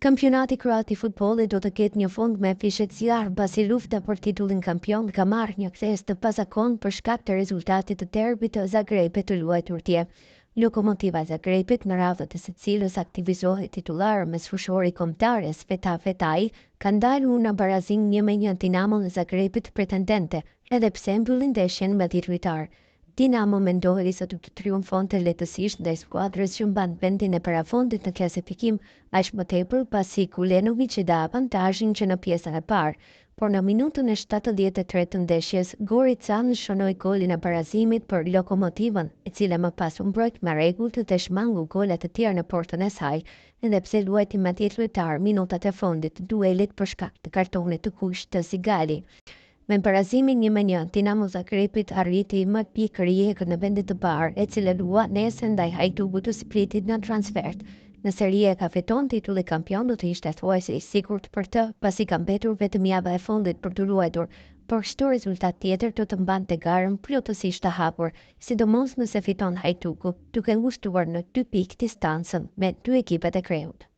Kampionati kroat i futbollit do të ketë një fund me fishet zjarr pasi lufta për titullin kampion ka marrë një kthes të pazakontë për shkak të rezultatit të derbit të Zagrebit të luajtur atje. Lokomotiva e Zagrebit, në radhët e së cilës aktivizohet titullar mes fushori kombëtare Sveta Fetaj, ka ndalur në barazim 1-1 Dinamo në Zagrebit pretendente, edhe pse mbylli ndeshjen me 10 ujtar. Dinamo mendohej se do të triumfonte lehtësisht ndaj skuadrës që mban vendin e parafundit në klasifikim, aq më tepër pasi Kulenovic i dha avantazhin që në pjesën e parë, por në minutën e 73 të ndeshjes, Gorica shënoi golin e barazimit për Lokomotivën, e cila më pas u mbrojt me rregull dhe shmangu golat të tjerë në portën e saj, edhe pse luajti me 10 lojtar minutat e fundit të duelit për shkak të kartonit të kuq të Sigali. Me barazimin 1-1, Dinamo Zagrebit arriti më pikë Rijekën në vendin të parë, e cila luan nesër ndaj Hajdukut të Splitit në transfert. Nëse Rijeka fiton titulli kampion do të ishte thuajse i sigurt për të, pasi ka mbetur vetëm java e fundit për të luajtur, por çdo rezultat tjetër do të mbante garën plotësisht të hapur, sidomos nëse fiton Hajduku, duke ngushtuar në 2 pikë distancën me 2 ekipet e kreut.